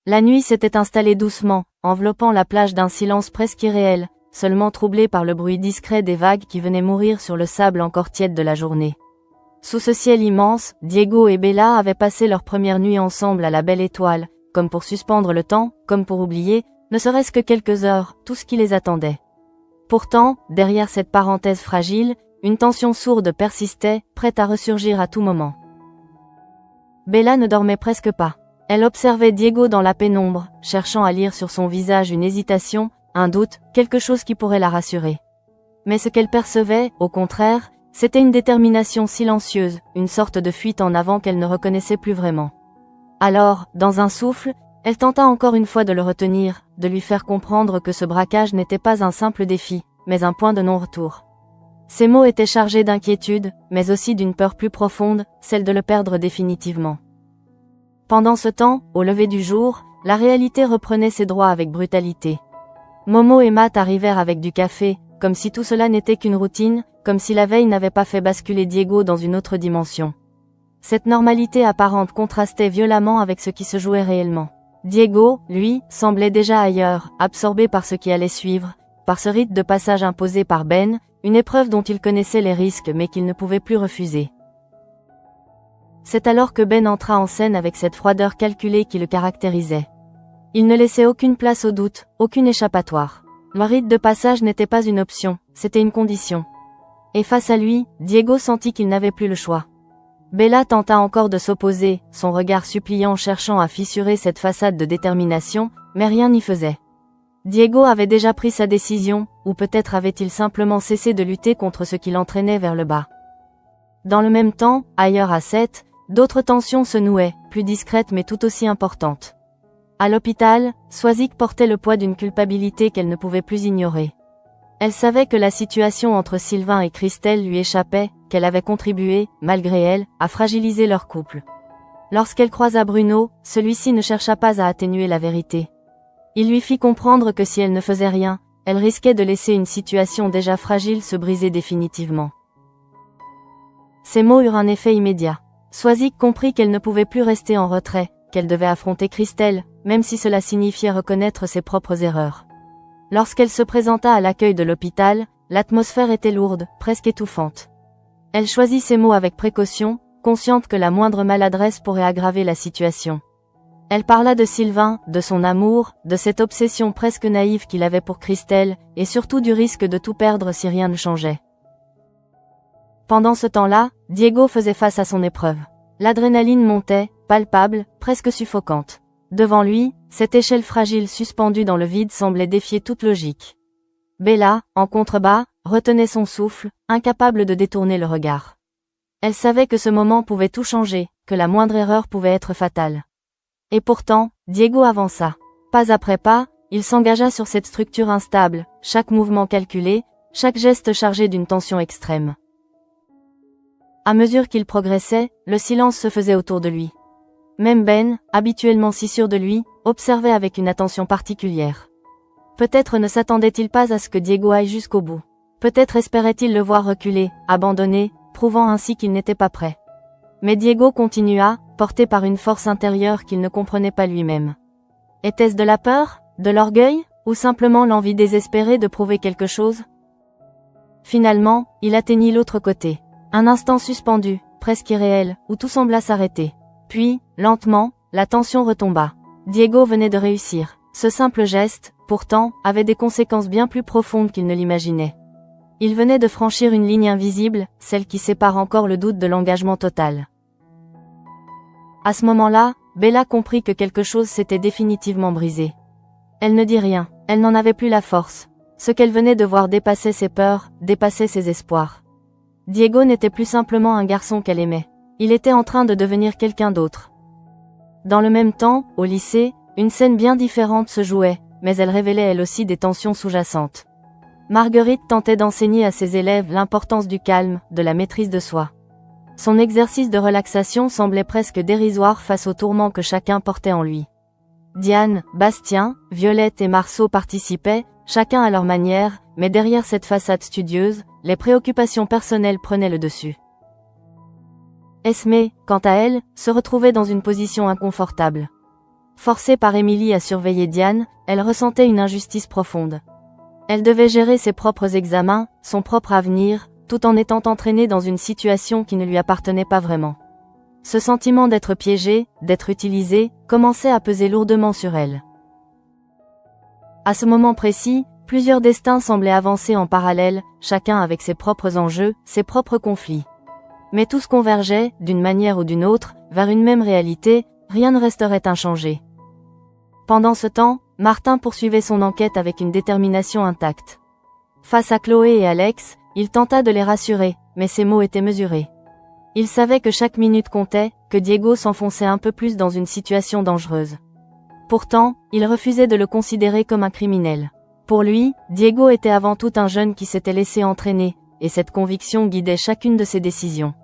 La nuit s'était installée doucement, enveloppant la plage d'un silence presque irréel, seulement troublé par le bruit discret des vagues qui venaient mourir sur le sable encore tiède de la journée. Sous ce ciel immense, Diego et Bella avaient passé leur première nuit ensemble à la belle étoile, comme pour suspendre le temps, comme pour oublier, ne serait-ce que quelques heures, tout ce qui les attendait. Pourtant, derrière cette parenthèse fragile, une tension sourde persistait, prête à ressurgir à tout moment. Bella ne dormait presque pas. Elle observait Diego dans la pénombre, cherchant à lire sur son visage une hésitation, un doute, quelque chose qui pourrait la rassurer. Mais ce qu'elle percevait, au contraire, c'était une détermination silencieuse, une sorte de fuite en avant qu'elle ne reconnaissait plus vraiment. Alors, dans un souffle, elle tenta encore une fois de le retenir, de lui faire comprendre que ce braquage n'était pas un simple défi, mais un point de non-retour. Ces mots étaient chargés d'inquiétude, mais aussi d'une peur plus profonde, celle de le perdre définitivement. Pendant ce temps, au lever du jour, la réalité reprenait ses droits avec brutalité. Momo et Matt arrivèrent avec du café, comme si tout cela n'était qu'une routine, comme si la veille n'avait pas fait basculer Diego dans une autre dimension. Cette normalité apparente contrastait violemment avec ce qui se jouait réellement. Diego, lui, semblait déjà ailleurs, absorbé par ce qui allait suivre, par ce rite de passage imposé par Ben, une épreuve dont il connaissait les risques mais qu'il ne pouvait plus refuser. C'est alors que Ben entra en scène avec cette froideur calculée qui le caractérisait. Il ne laissait aucune place au doute, aucune échappatoire. Le rite de passage n'était pas une option, c'était une condition. Et face à lui, Diego sentit qu'il n'avait plus le choix. Bella tenta encore de s'opposer, son regard suppliant cherchant à fissurer cette façade de détermination, mais rien n'y faisait. Diego avait déjà pris sa décision, ou peut-être avait-il simplement cessé de lutter contre ce qui l'entraînait vers le bas. Dans le même temps, ailleurs à Seth, d'autres tensions se nouaient, plus discrètes mais tout aussi importantes. À l'hôpital, Swazik portait le poids d'une culpabilité qu'elle ne pouvait plus ignorer. Elle savait que la situation entre Sylvain et Christelle lui échappait, qu'elle avait contribué, malgré elle, à fragiliser leur couple. Lorsqu'elle croisa Bruno, celui-ci ne chercha pas à atténuer la vérité. Il lui fit comprendre que si elle ne faisait rien, elle risquait de laisser une situation déjà fragile se briser définitivement. Ces mots eurent un effet immédiat. Swazik comprit qu'elle ne pouvait plus rester en retrait, qu'elle devait affronter Christelle, même si cela signifiait reconnaître ses propres erreurs. Lorsqu'elle se présenta à l'accueil de l'hôpital, l'atmosphère était lourde, presque étouffante. Elle choisit ses mots avec précaution, consciente que la moindre maladresse pourrait aggraver la situation. Elle parla de Sylvain, de son amour, de cette obsession presque naïve qu'il avait pour Christelle, et surtout du risque de tout perdre si rien ne changeait. Pendant ce temps-là, Diego faisait face à son épreuve. L'adrénaline montait, palpable, presque suffocante. Devant lui, cette échelle fragile suspendue dans le vide semblait défier toute logique. Bella, en contrebas, retenait son souffle, incapable de détourner le regard. Elle savait que ce moment pouvait tout changer, que la moindre erreur pouvait être fatale. Et pourtant, Diego avança. Pas après pas, il s'engagea sur cette structure instable, chaque mouvement calculé, chaque geste chargé d'une tension extrême. À mesure qu'il progressait, le silence se faisait autour de lui. Même Ben, habituellement si sûr de lui, observait avec une attention particulière. Peut-être ne s'attendait-il pas à ce que Diego aille jusqu'au bout. Peut-être espérait-il le voir reculer, abandonner, prouvant ainsi qu'il n'était pas prêt. Mais Diego continua, porté par une force intérieure qu'il ne comprenait pas lui-même. Était-ce de la peur, de l'orgueil, ou simplement l'envie désespérée de prouver quelque chose? Finalement, il atteignit l'autre côté. Un instant suspendu, presque irréel, où tout sembla s'arrêter. Puis, lentement, la tension retomba. Diego venait de réussir. Ce simple geste, pourtant, avait des conséquences bien plus profondes qu'il ne l'imaginait. Il venait de franchir une ligne invisible, celle qui sépare encore le doute de l'engagement total. À ce moment-là, Bella comprit que quelque chose s'était définitivement brisé. Elle ne dit rien, elle n'en avait plus la force. Ce qu'elle venait de voir dépassait ses peurs, dépassait ses espoirs. Diego n'était plus simplement un garçon qu'elle aimait. Il était en train de devenir quelqu'un d'autre. Dans le même temps, au lycée, une scène bien différente se jouait, mais elle révélait elle aussi des tensions sous-jacentes. Marguerite tentait d'enseigner à ses élèves l'importance du calme, de la maîtrise de soi. Son exercice de relaxation semblait presque dérisoire face aux tourments que chacun portait en lui. Diane, Bastien, Violette et Marceau participaient, chacun à leur manière, mais derrière cette façade studieuse, les préoccupations personnelles prenaient le dessus. Esmé, quant à elle, se retrouvait dans une position inconfortable. Forcée par Emily à surveiller Diane, elle ressentait une injustice profonde. Elle devait gérer ses propres examens, son propre avenir, tout en étant entraînée dans une situation qui ne lui appartenait pas vraiment. Ce sentiment d'être piégée, d'être utilisée, commençait à peser lourdement sur elle. À ce moment précis, plusieurs destins semblaient avancer en parallèle, chacun avec ses propres enjeux, ses propres conflits. Mais tous convergeaient, d'une manière ou d'une autre, vers une même réalité, rien ne resterait inchangé. Pendant ce temps, Martin poursuivait son enquête avec une détermination intacte. Face à Chloé et Alex, il tenta de les rassurer, mais ses mots étaient mesurés. Il savait que chaque minute comptait, que Diego s'enfonçait un peu plus dans une situation dangereuse. Pourtant, il refusait de le considérer comme un criminel. Pour lui, Diego était avant tout un jeune qui s'était laissé entraîner, et cette conviction guidait chacune de ses décisions.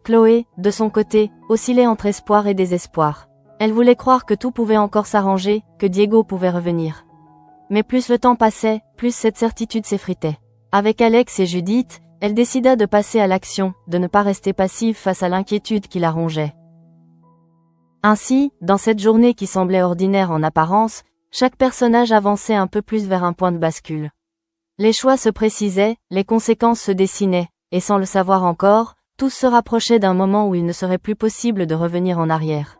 Chloé, de son côté, oscillait entre espoir et désespoir. Elle voulait croire que tout pouvait encore s'arranger, que Diego pouvait revenir. Mais plus le temps passait, plus cette certitude s'effritait. Avec Alex et Judith, elle décida de passer à l'action, de ne pas rester passive face à l'inquiétude qui la rongeait. Ainsi, dans cette journée qui semblait ordinaire en apparence, chaque personnage avançait un peu plus vers un point de bascule. Les choix se précisaient, les conséquences se dessinaient, et sans le savoir encore, tous se rapprochaient d'un moment où il ne serait plus possible de revenir en arrière.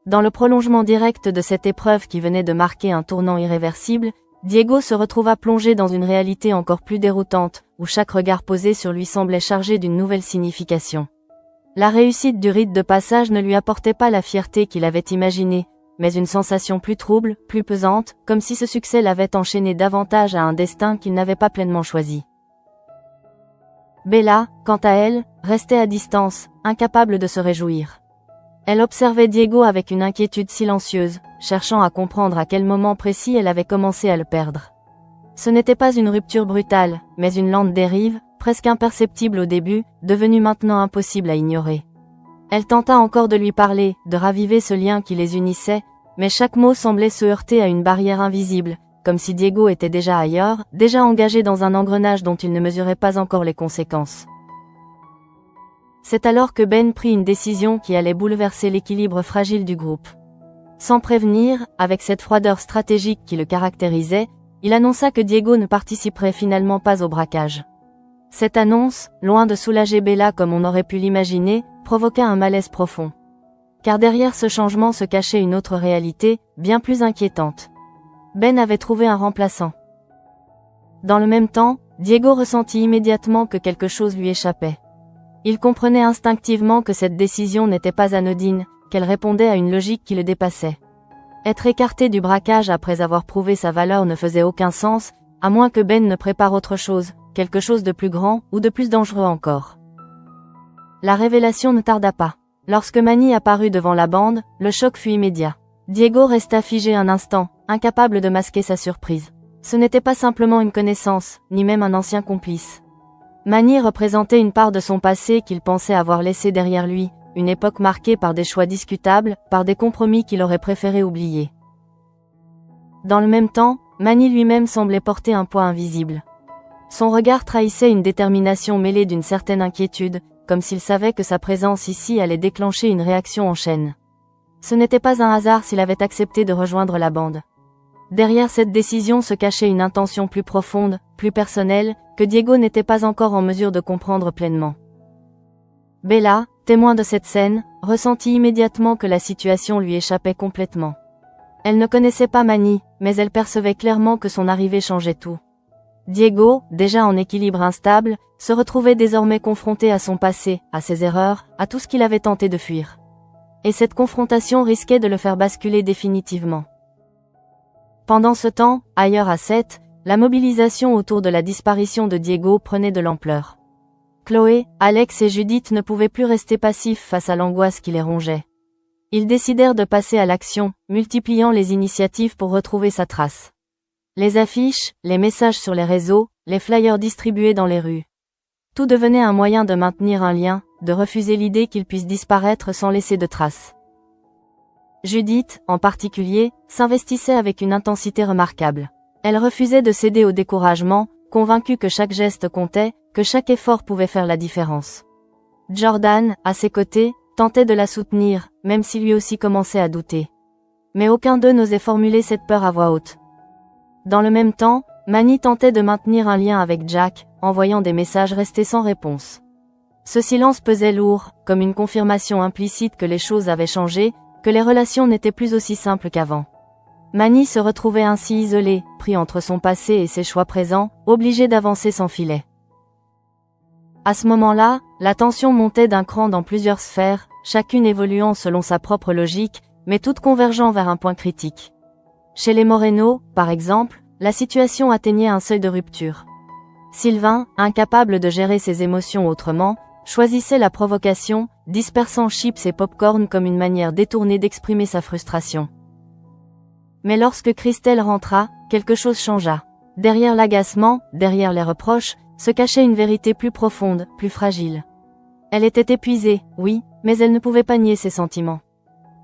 Dans le prolongement direct de cette épreuve qui venait de marquer un tournant irréversible, Diego se retrouva plongé dans une réalité encore plus déroutante, où chaque regard posé sur lui semblait chargé d'une nouvelle signification. La réussite du rite de passage ne lui apportait pas la fierté qu'il avait imaginée, mais une sensation plus trouble, plus pesante, comme si ce succès l'avait enchaîné davantage à un destin qu'il n'avait pas pleinement choisi. Bella, quant à elle, restait à distance, incapable de se réjouir. Elle observait Diego avec une inquiétude silencieuse, cherchant à comprendre à quel moment précis elle avait commencé à le perdre. Ce n'était pas une rupture brutale, mais une lente dérive, presque imperceptible au début, devenue maintenant impossible à ignorer. Elle tenta encore de lui parler, de raviver ce lien qui les unissait, mais chaque mot semblait se heurter à une barrière invisible, comme si Diego était déjà ailleurs, déjà engagé dans un engrenage dont il ne mesurait pas encore les conséquences. C'est alors que Ben prit une décision qui allait bouleverser l'équilibre fragile du groupe. Sans prévenir, avec cette froideur stratégique qui le caractérisait, il annonça que Diego ne participerait finalement pas au braquage. Cette annonce, loin de soulager Bella comme on aurait pu l'imaginer, provoqua un malaise profond. Car derrière ce changement se cachait une autre réalité, bien plus inquiétante. Ben avait trouvé un remplaçant. Dans le même temps, Diego ressentit immédiatement que quelque chose lui échappait. Il comprenait instinctivement que cette décision n'était pas anodine, qu'elle répondait à une logique qui le dépassait. Être écarté du braquage après avoir prouvé sa valeur ne faisait aucun sens, à moins que Ben ne prépare autre chose, quelque chose de plus grand, ou de plus dangereux encore. La révélation ne tarda pas. Lorsque Manny apparut devant la bande, le choc fut immédiat. Diego resta figé un instant, incapable de masquer sa surprise. Ce n'était pas simplement une connaissance, ni même un ancien complice. Manny représentait une part de son passé qu'il pensait avoir laissé derrière lui, une époque marquée par des choix discutables, par des compromis qu'il aurait préféré oublier. Dans le même temps, Manny lui-même semblait porter un poids invisible. Son regard trahissait une détermination mêlée d'une certaine inquiétude, comme s'il savait que sa présence ici allait déclencher une réaction en chaîne. Ce n'était pas un hasard s'il avait accepté de rejoindre la bande. Derrière cette décision se cachait une intention plus profonde, plus personnelle, que Diego n'était pas encore en mesure de comprendre pleinement. Bella, témoin de cette scène, ressentit immédiatement que la situation lui échappait complètement. Elle ne connaissait pas Manny, mais elle percevait clairement que son arrivée changeait tout. Diego, déjà en équilibre instable, se retrouvait désormais confronté à son passé, à ses erreurs, à tout ce qu'il avait tenté de fuir. Et cette confrontation risquait de le faire basculer définitivement. Pendant ce temps, ailleurs à Seth, la mobilisation autour de la disparition de Diego prenait de l'ampleur. Chloé, Alex et Judith ne pouvaient plus rester passifs face à l'angoisse qui les rongeait. Ils décidèrent de passer à l'action, multipliant les initiatives pour retrouver sa trace. Les affiches, les messages sur les réseaux, les flyers distribués dans les rues. Tout devenait un moyen de maintenir un lien, de refuser l'idée qu'il puisse disparaître sans laisser de traces. Judith, en particulier, s'investissait avec une intensité remarquable. Elle refusait de céder au découragement, convaincue que chaque geste comptait, que chaque effort pouvait faire la différence. Jordan, à ses côtés, tentait de la soutenir, même si lui aussi commençait à douter. Mais aucun d'eux n'osait formuler cette peur à voix haute. Dans le même temps, Manny tentait de maintenir un lien avec Jack, envoyant des messages restés sans réponse. Ce silence pesait lourd, comme une confirmation implicite que les choses avaient changé, que les relations n'étaient plus aussi simples qu'avant. Manny se retrouvait ainsi isolé, pris entre son passé et ses choix présents, obligé d'avancer sans filet. À ce moment-là, la tension montait d'un cran dans plusieurs sphères, chacune évoluant selon sa propre logique, mais toutes convergeant vers un point critique. Chez les Moreno, par exemple, la situation atteignait un seuil de rupture. Sylvain, incapable de gérer ses émotions autrement, choisissait la provocation, dispersant chips et pop-corn comme une manière détournée d'exprimer sa frustration. Mais lorsque Christelle rentra, quelque chose changea. Derrière l'agacement, derrière les reproches, se cachait une vérité plus profonde, plus fragile. Elle était épuisée, oui, mais elle ne pouvait pas nier ses sentiments.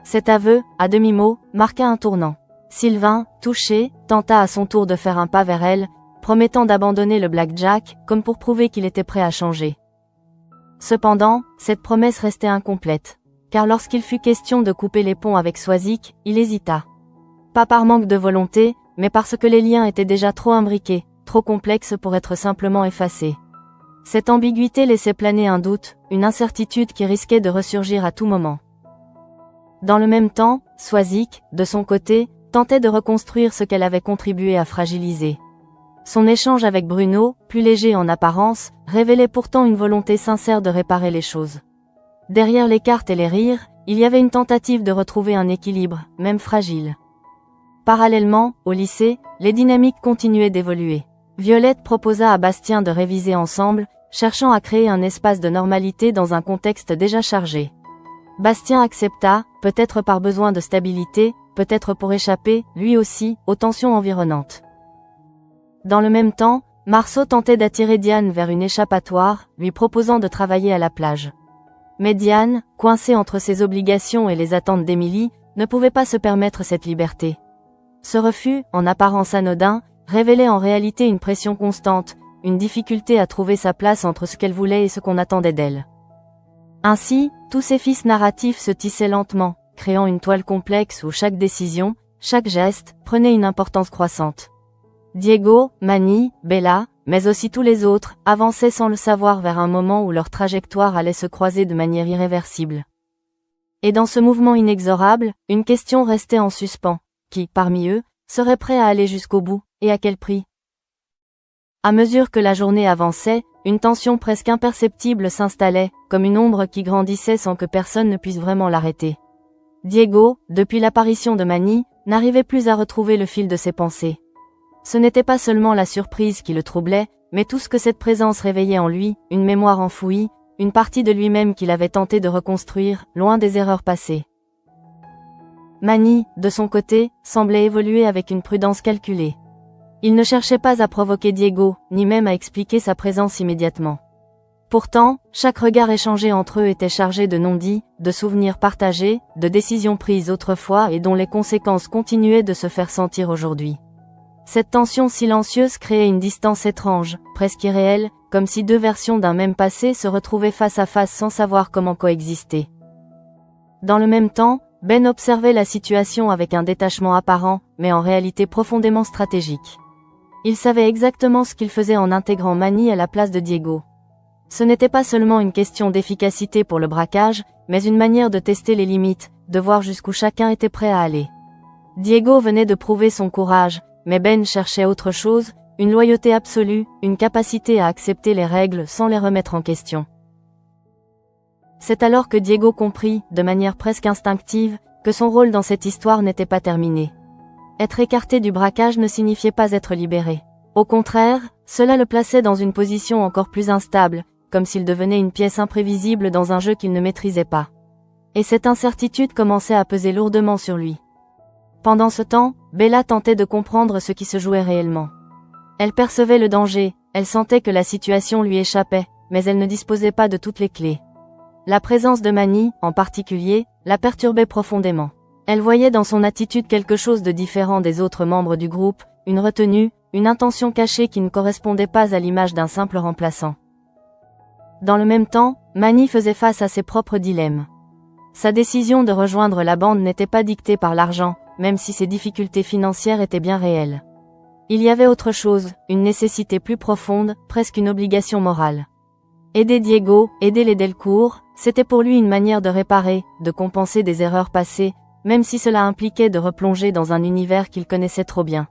Cet aveu, à demi-mot, marqua un tournant. Sylvain, touché, tenta à son tour de faire un pas vers elle, promettant d'abandonner le blackjack, comme pour prouver qu'il était prêt à changer. Cependant, cette promesse restait incomplète. Car lorsqu'il fut question de couper les ponts avec Swazik, il hésita. Pas par manque de volonté, mais parce que les liens étaient déjà trop imbriqués, trop complexes pour être simplement effacés. Cette ambiguïté laissait planer un doute, une incertitude qui risquait de ressurgir à tout moment. Dans le même temps, Swazik, de son côté, tentait de reconstruire ce qu'elle avait contribué à fragiliser. Son échange avec Bruno, plus léger en apparence, révélait pourtant une volonté sincère de réparer les choses. Derrière les cartes et les rires, il y avait une tentative de retrouver un équilibre, même fragile. Parallèlement, au lycée, les dynamiques continuaient d'évoluer. Violette proposa à Bastien de réviser ensemble, cherchant à créer un espace de normalité dans un contexte déjà chargé. Bastien accepta, peut-être par besoin de stabilité, peut-être pour échapper, lui aussi, aux tensions environnantes. Dans le même temps, Marceau tentait d'attirer Diane vers une échappatoire, lui proposant de travailler à la plage. Mais Diane, coincée entre ses obligations et les attentes d'Émilie, ne pouvait pas se permettre cette liberté. Ce refus, en apparence anodin, révélait en réalité une pression constante, une difficulté à trouver sa place entre ce qu'elle voulait et ce qu'on attendait d'elle. Ainsi, tous ces fils narratifs se tissaient lentement, créant une toile complexe où chaque décision, chaque geste, prenait une importance croissante. Diego, Manny, Bella, mais aussi tous les autres, avançaient sans le savoir vers un moment où leur trajectoire allait se croiser de manière irréversible. Et dans ce mouvement inexorable, une question restait en suspens. Qui, parmi eux, serait prêt à aller jusqu'au bout, et à quel prix? À mesure que la journée avançait, une tension presque imperceptible s'installait, comme une ombre qui grandissait sans que personne ne puisse vraiment l'arrêter. Diego, depuis l'apparition de Manny, n'arrivait plus à retrouver le fil de ses pensées. Ce n'était pas seulement la surprise qui le troublait, mais tout ce que cette présence réveillait en lui, une mémoire enfouie, une partie de lui-même qu'il avait tenté de reconstruire, loin des erreurs passées. Manny, de son côté, semblait évoluer avec une prudence calculée. Il ne cherchait pas à provoquer Diego, ni même à expliquer sa présence immédiatement. Pourtant, chaque regard échangé entre eux était chargé de non-dits, de souvenirs partagés, de décisions prises autrefois et dont les conséquences continuaient de se faire sentir aujourd'hui. Cette tension silencieuse créait une distance étrange, presque irréelle, comme si deux versions d'un même passé se retrouvaient face à face sans savoir comment coexister. Dans le même temps, Ben observait la situation avec un détachement apparent, mais en réalité profondément stratégique. Il savait exactement ce qu'il faisait en intégrant Manny à la place de Diego. Ce n'était pas seulement une question d'efficacité pour le braquage, mais une manière de tester les limites, de voir jusqu'où chacun était prêt à aller. Diego venait de prouver son courage, mais Ben cherchait autre chose, une loyauté absolue, une capacité à accepter les règles sans les remettre en question. C'est alors que Diego comprit, de manière presque instinctive, que son rôle dans cette histoire n'était pas terminé. Être écarté du braquage ne signifiait pas être libéré. Au contraire, cela le plaçait dans une position encore plus instable, comme s'il devenait une pièce imprévisible dans un jeu qu'il ne maîtrisait pas. Et cette incertitude commençait à peser lourdement sur lui. Pendant ce temps, Bella tentait de comprendre ce qui se jouait réellement. Elle percevait le danger, elle sentait que la situation lui échappait, mais elle ne disposait pas de toutes les clés. La présence de Manny, en particulier, la perturbait profondément. Elle voyait dans son attitude quelque chose de différent des autres membres du groupe, une retenue, une intention cachée qui ne correspondait pas à l'image d'un simple remplaçant. Dans le même temps, Manny faisait face à ses propres dilemmes. Sa décision de rejoindre la bande n'était pas dictée par l'argent, même si ses difficultés financières étaient bien réelles. Il y avait autre chose, une nécessité plus profonde, presque une obligation morale. Aider Diego, aider les Delcourt, c'était pour lui une manière de réparer, de compenser des erreurs passées, même si cela impliquait de replonger dans un univers qu'il connaissait trop bien.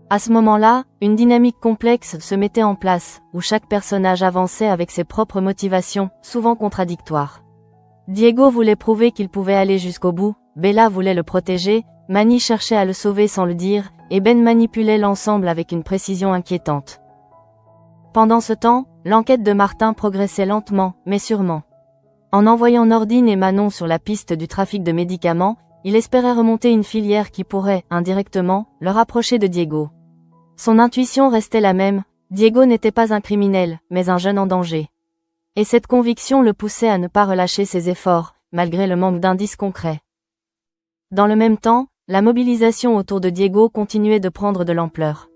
À ce moment-là, une dynamique complexe se mettait en place, où chaque personnage avançait avec ses propres motivations, souvent contradictoires. Diego voulait prouver qu'il pouvait aller jusqu'au bout, Bella voulait le protéger, Manny cherchait à le sauver sans le dire, et Ben manipulait l'ensemble avec une précision inquiétante. Pendant ce temps, l'enquête de Martin progressait lentement, mais sûrement. En envoyant Nordine et Manon sur la piste du trafic de médicaments, il espérait remonter une filière qui pourrait, indirectement, le rapprocher de Diego. Son intuition restait la même, Diego n'était pas un criminel, mais un jeune en danger. Et cette conviction le poussait à ne pas relâcher ses efforts, malgré le manque d'indices concrets. Dans le même temps, la mobilisation autour de Diego continuait de prendre de l'ampleur.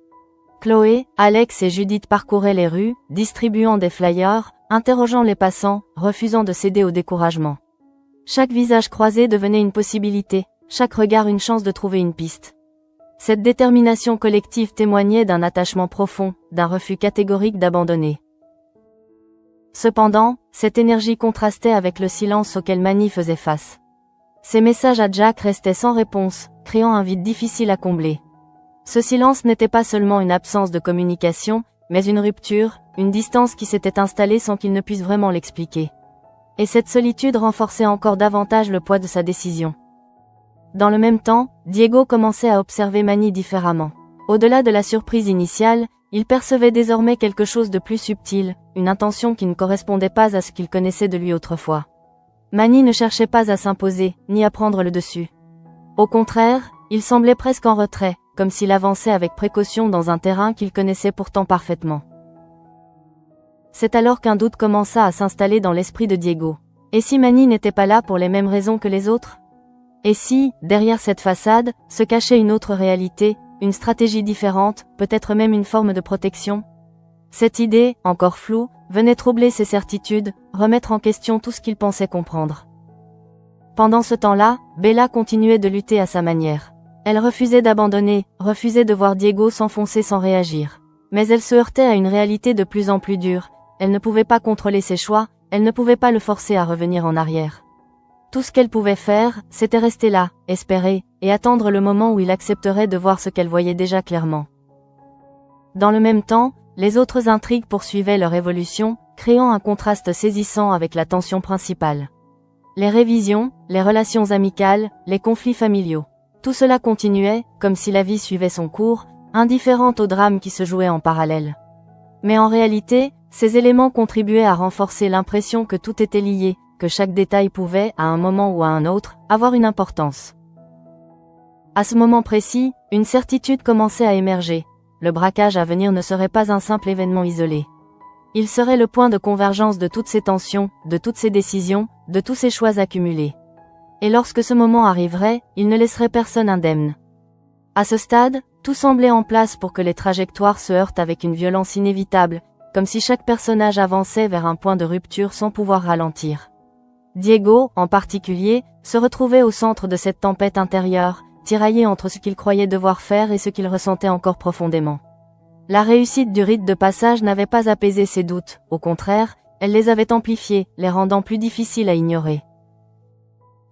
Chloé, Alex et Judith parcouraient les rues, distribuant des flyers, interrogeant les passants, refusant de céder au découragement. Chaque visage croisé devenait une possibilité, chaque regard une chance de trouver une piste. Cette détermination collective témoignait d'un attachement profond, d'un refus catégorique d'abandonner. Cependant, cette énergie contrastait avec le silence auquel Manny faisait face. Ses messages à Jack restaient sans réponse, créant un vide difficile à combler. Ce silence n'était pas seulement une absence de communication, mais une rupture, une distance qui s'était installée sans qu'il ne puisse vraiment l'expliquer. Et cette solitude renforçait encore davantage le poids de sa décision. Dans le même temps, Diego commençait à observer Manny différemment. Au-delà de la surprise initiale, il percevait désormais quelque chose de plus subtil, une intention qui ne correspondait pas à ce qu'il connaissait de lui autrefois. Manny ne cherchait pas à s'imposer, ni à prendre le dessus. Au contraire, il semblait presque en retrait, comme s'il avançait avec précaution dans un terrain qu'il connaissait pourtant parfaitement. C'est alors qu'un doute commença à s'installer dans l'esprit de Diego. Et si Manny n'était pas là pour les mêmes raisons que les autres ? Et si, derrière cette façade, se cachait une autre réalité, une stratégie différente, peut-être même une forme de protection ? Cette idée, encore floue, venait troubler ses certitudes, remettre en question tout ce qu'il pensait comprendre. Pendant ce temps-là, Bella continuait de lutter à sa manière. Elle refusait d'abandonner, refusait de voir Diego s'enfoncer sans réagir. Mais elle se heurtait à une réalité de plus en plus dure, elle ne pouvait pas contrôler ses choix, elle ne pouvait pas le forcer à revenir en arrière. Tout ce qu'elle pouvait faire, c'était rester là, espérer, et attendre le moment où il accepterait de voir ce qu'elle voyait déjà clairement. Dans le même temps, les autres intrigues poursuivaient leur évolution, créant un contraste saisissant avec la tension principale. Les révisions, les relations amicales, les conflits familiaux. Tout cela continuait, comme si la vie suivait son cours, indifférente au drame qui se jouait en parallèle. Mais en réalité, ces éléments contribuaient à renforcer l'impression que tout était lié, que chaque détail pouvait, à un moment ou à un autre, avoir une importance. À ce moment précis, une certitude commençait à émerger. Le braquage à venir ne serait pas un simple événement isolé. Il serait le point de convergence de toutes ces tensions, de toutes ces décisions, de tous ces choix accumulés. Et lorsque ce moment arriverait, il ne laisserait personne indemne. À ce stade, tout semblait en place pour que les trajectoires se heurtent avec une violence inévitable, comme si chaque personnage avançait vers un point de rupture sans pouvoir ralentir. Diego, en particulier, se retrouvait au centre de cette tempête intérieure, tiraillé entre ce qu'il croyait devoir faire et ce qu'il ressentait encore profondément. La réussite du rite de passage n'avait pas apaisé ses doutes, au contraire, elle les avait amplifiés, les rendant plus difficiles à ignorer.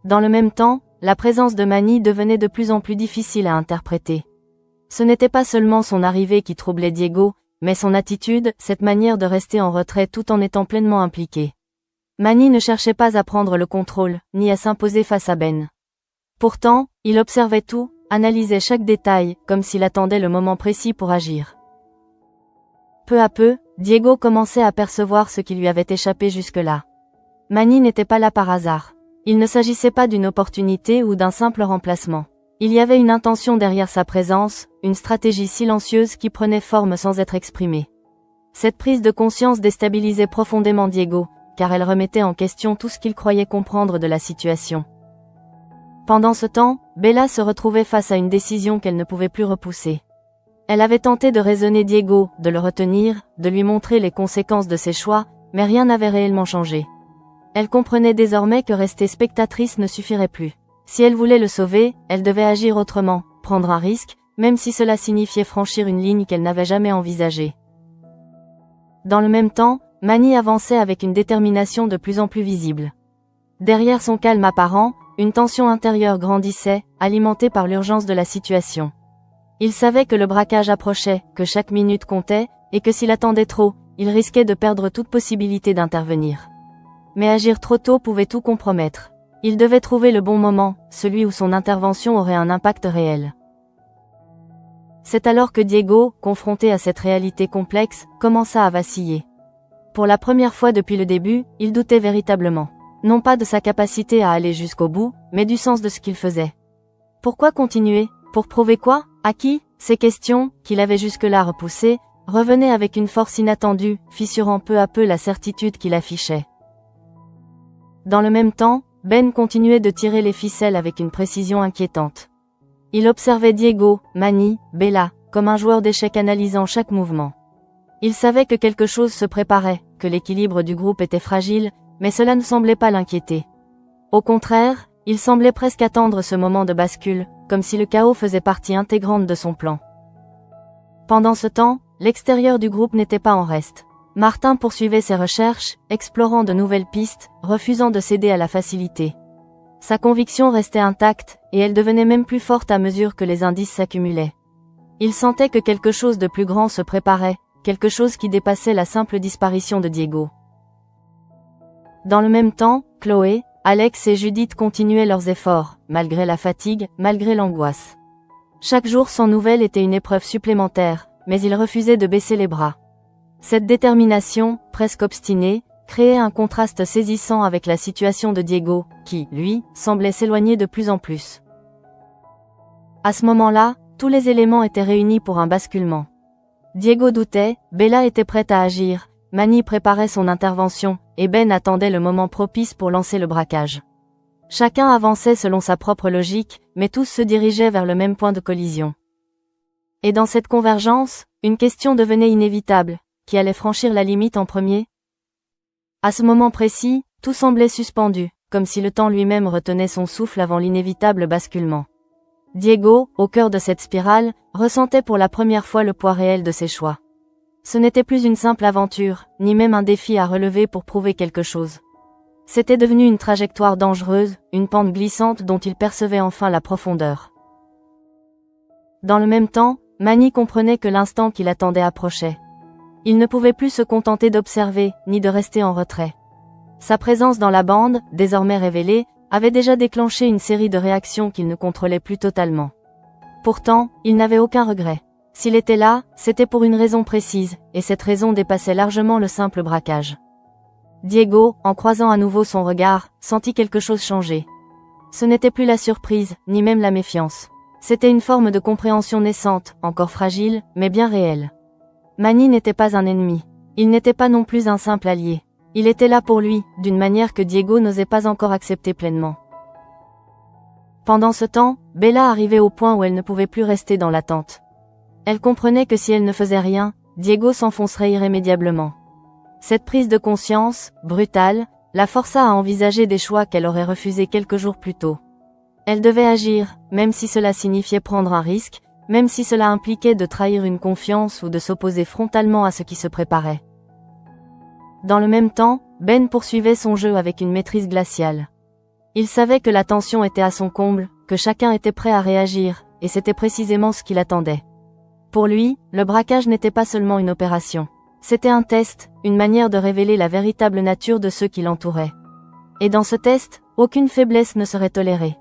Dans le même temps, la présence de Manny devenait de plus en plus difficile à interpréter. Ce n'était pas seulement son arrivée qui troublait Diego, mais son attitude, cette manière de rester en retrait tout en étant pleinement impliqué. Manny ne cherchait pas à prendre le contrôle, ni à s'imposer face à Ben. Pourtant, il observait tout, analysait chaque détail, comme s'il attendait le moment précis pour agir. Peu à peu, Diego commençait à percevoir ce qui lui avait échappé jusque-là. Manny n'était pas là par hasard. Il ne s'agissait pas d'une opportunité ou d'un simple remplacement. Il y avait une intention derrière sa présence, une stratégie silencieuse qui prenait forme sans être exprimée. Cette prise de conscience déstabilisait profondément Diego, car elle remettait en question tout ce qu'il croyait comprendre de la situation. Pendant ce temps, Bella se retrouvait face à une décision qu'elle ne pouvait plus repousser. Elle avait tenté de raisonner Diego, de le retenir, de lui montrer les conséquences de ses choix, mais rien n'avait réellement changé. Elle comprenait désormais que rester spectatrice ne suffirait plus. Si elle voulait le sauver, elle devait agir autrement, prendre un risque, même si cela signifiait franchir une ligne qu'elle n'avait jamais envisagée. Dans le même temps, Manny avançait avec une détermination de plus en plus visible. Derrière son calme apparent, une tension intérieure grandissait, alimentée par l'urgence de la situation. Il savait que le braquage approchait, que chaque minute comptait, et que s'il attendait trop, il risquait de perdre toute possibilité d'intervenir. Mais agir trop tôt pouvait tout compromettre. Il devait trouver le bon moment, celui où son intervention aurait un impact réel. C'est alors que Diego, confronté à cette réalité complexe, commença à vaciller. Pour la première fois depuis le début, il doutait véritablement. Non pas de sa capacité à aller jusqu'au bout, mais du sens de ce qu'il faisait. Pourquoi continuer? Pour prouver quoi? À qui? Ces questions, qu'il avait jusque-là repoussées, revenaient avec une force inattendue, fissurant peu à peu la certitude qu'il affichait. Dans le même temps, Ben continuait de tirer les ficelles avec une précision inquiétante. Il observait Diego, Manny, Bella, comme un joueur d'échecs analysant chaque mouvement. Il savait que quelque chose se préparait, que l'équilibre du groupe était fragile, mais cela ne semblait pas l'inquiéter. Au contraire, il semblait presque attendre ce moment de bascule, comme si le chaos faisait partie intégrante de son plan. Pendant ce temps, l'extérieur du groupe n'était pas en reste. Martin poursuivait ses recherches, explorant de nouvelles pistes, refusant de céder à la facilité. Sa conviction restait intacte, et elle devenait même plus forte à mesure que les indices s'accumulaient. Il sentait que quelque chose de plus grand se préparait, quelque chose qui dépassait la simple disparition de Diego. Dans le même temps, Chloé, Alex et Judith continuaient leurs efforts, malgré la fatigue, malgré l'angoisse. Chaque jour sans nouvelles était une épreuve supplémentaire, mais ils refusaient de baisser les bras. Cette détermination, presque obstinée, créait un contraste saisissant avec la situation de Diego, qui, lui, semblait s'éloigner de plus en plus. À ce moment-là, tous les éléments étaient réunis pour un basculement. Diego doutait, Bella était prête à agir, Manny préparait son intervention, et Ben attendait le moment propice pour lancer le braquage. Chacun avançait selon sa propre logique, mais tous se dirigeaient vers le même point de collision. Et dans cette convergence, une question devenait inévitable: qui allait franchir la limite en premier? À ce moment précis, tout semblait suspendu, comme si le temps lui-même retenait son souffle avant l'inévitable basculement. Diego, au cœur de cette spirale, ressentait pour la première fois le poids réel de ses choix. Ce n'était plus une simple aventure, ni même un défi à relever pour prouver quelque chose. C'était devenu une trajectoire dangereuse, une pente glissante dont il percevait enfin la profondeur. Dans le même temps, Manny comprenait que l'instant qu'il attendait approchait. Il ne pouvait plus se contenter d'observer, ni de rester en retrait. Sa présence dans la bande, désormais révélée, avait déjà déclenché une série de réactions qu'il ne contrôlait plus totalement. Pourtant, il n'avait aucun regret. S'il était là, c'était pour une raison précise, et cette raison dépassait largement le simple braquage. Diego, en croisant à nouveau son regard, sentit quelque chose changer. Ce n'était plus la surprise, ni même la méfiance. C'était une forme de compréhension naissante, encore fragile, mais bien réelle. Manny n'était pas un ennemi. Il n'était pas non plus un simple allié. Il était là pour lui, d'une manière que Diego n'osait pas encore accepter pleinement. Pendant ce temps, Bella arrivait au point où elle ne pouvait plus rester dans l'attente. Elle comprenait que si elle ne faisait rien, Diego s'enfoncerait irrémédiablement. Cette prise de conscience, brutale, la força à envisager des choix qu'elle aurait refusés quelques jours plus tôt. Elle devait agir, même si cela signifiait prendre un risque, même si cela impliquait de trahir une confiance ou de s'opposer frontalement à ce qui se préparait. Dans le même temps, Ben poursuivait son jeu avec une maîtrise glaciale. Il savait que la tension était à son comble, que chacun était prêt à réagir, et c'était précisément ce qu'il attendait. Pour lui, le braquage n'était pas seulement une opération. C'était un test, une manière de révéler la véritable nature de ceux qui l'entouraient. Et dans ce test, aucune faiblesse ne serait tolérée.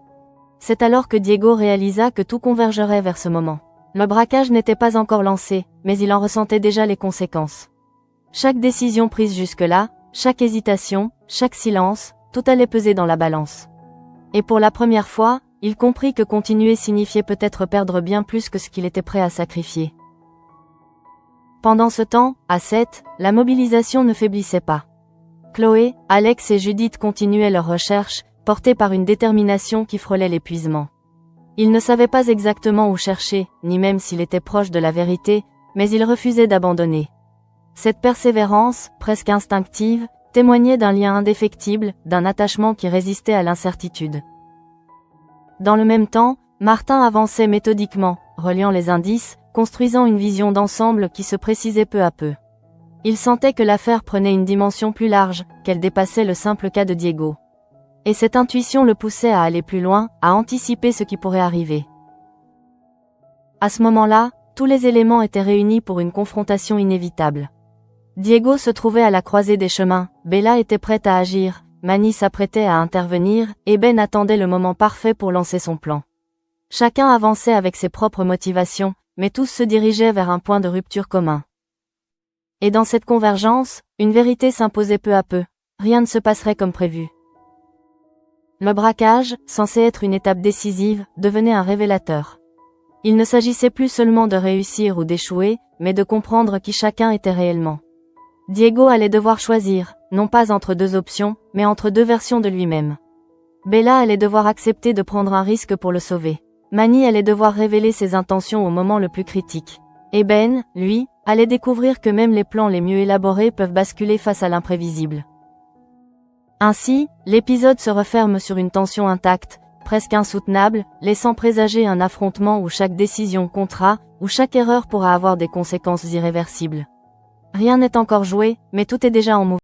C'est alors que Diego réalisa que tout convergerait vers ce moment. Le braquage n'était pas encore lancé, mais il en ressentait déjà les conséquences. Chaque décision prise jusque-là, chaque hésitation, chaque silence, tout allait peser dans la balance. Et pour la première fois, il comprit que continuer signifiait peut-être perdre bien plus que ce qu'il était prêt à sacrifier. Pendant ce temps, à 7, la mobilisation ne faiblissait pas. Chloé, Alex et Judith continuaient leurs recherches, portés par une détermination qui frôlait l'épuisement. Ils ne savaient pas exactement où chercher, ni même s'il était proche de la vérité, mais ils refusaient d'abandonner. Cette persévérance, presque instinctive, témoignait d'un lien indéfectible, d'un attachement qui résistait à l'incertitude. Dans le même temps, Martin avançait méthodiquement, reliant les indices, construisant une vision d'ensemble qui se précisait peu à peu. Il sentait que l'affaire prenait une dimension plus large, qu'elle dépassait le simple cas de Diego. Et cette intuition le poussait à aller plus loin, à anticiper ce qui pourrait arriver. À ce moment-là, tous les éléments étaient réunis pour une confrontation inévitable. Diego se trouvait à la croisée des chemins, Bella était prête à agir, Manny s'apprêtait à intervenir, et Ben attendait le moment parfait pour lancer son plan. Chacun avançait avec ses propres motivations, mais tous se dirigeaient vers un point de rupture commun. Et dans cette convergence, une vérité s'imposait peu à peu. Rien ne se passerait comme prévu. Le braquage, censé être une étape décisive, devenait un révélateur. Il ne s'agissait plus seulement de réussir ou d'échouer, mais de comprendre qui chacun était réellement. Diego allait devoir choisir, non pas entre deux options, mais entre deux versions de lui-même. Bella allait devoir accepter de prendre un risque pour le sauver. Manny allait devoir révéler ses intentions au moment le plus critique. Et Ben, lui, allait découvrir que même les plans les mieux élaborés peuvent basculer face à l'imprévisible. Ainsi, l'épisode se referme sur une tension intacte, presque insoutenable, laissant présager un affrontement où chaque décision comptera, où chaque erreur pourra avoir des conséquences irréversibles. Rien n'est encore joué, mais tout est déjà en mouvement.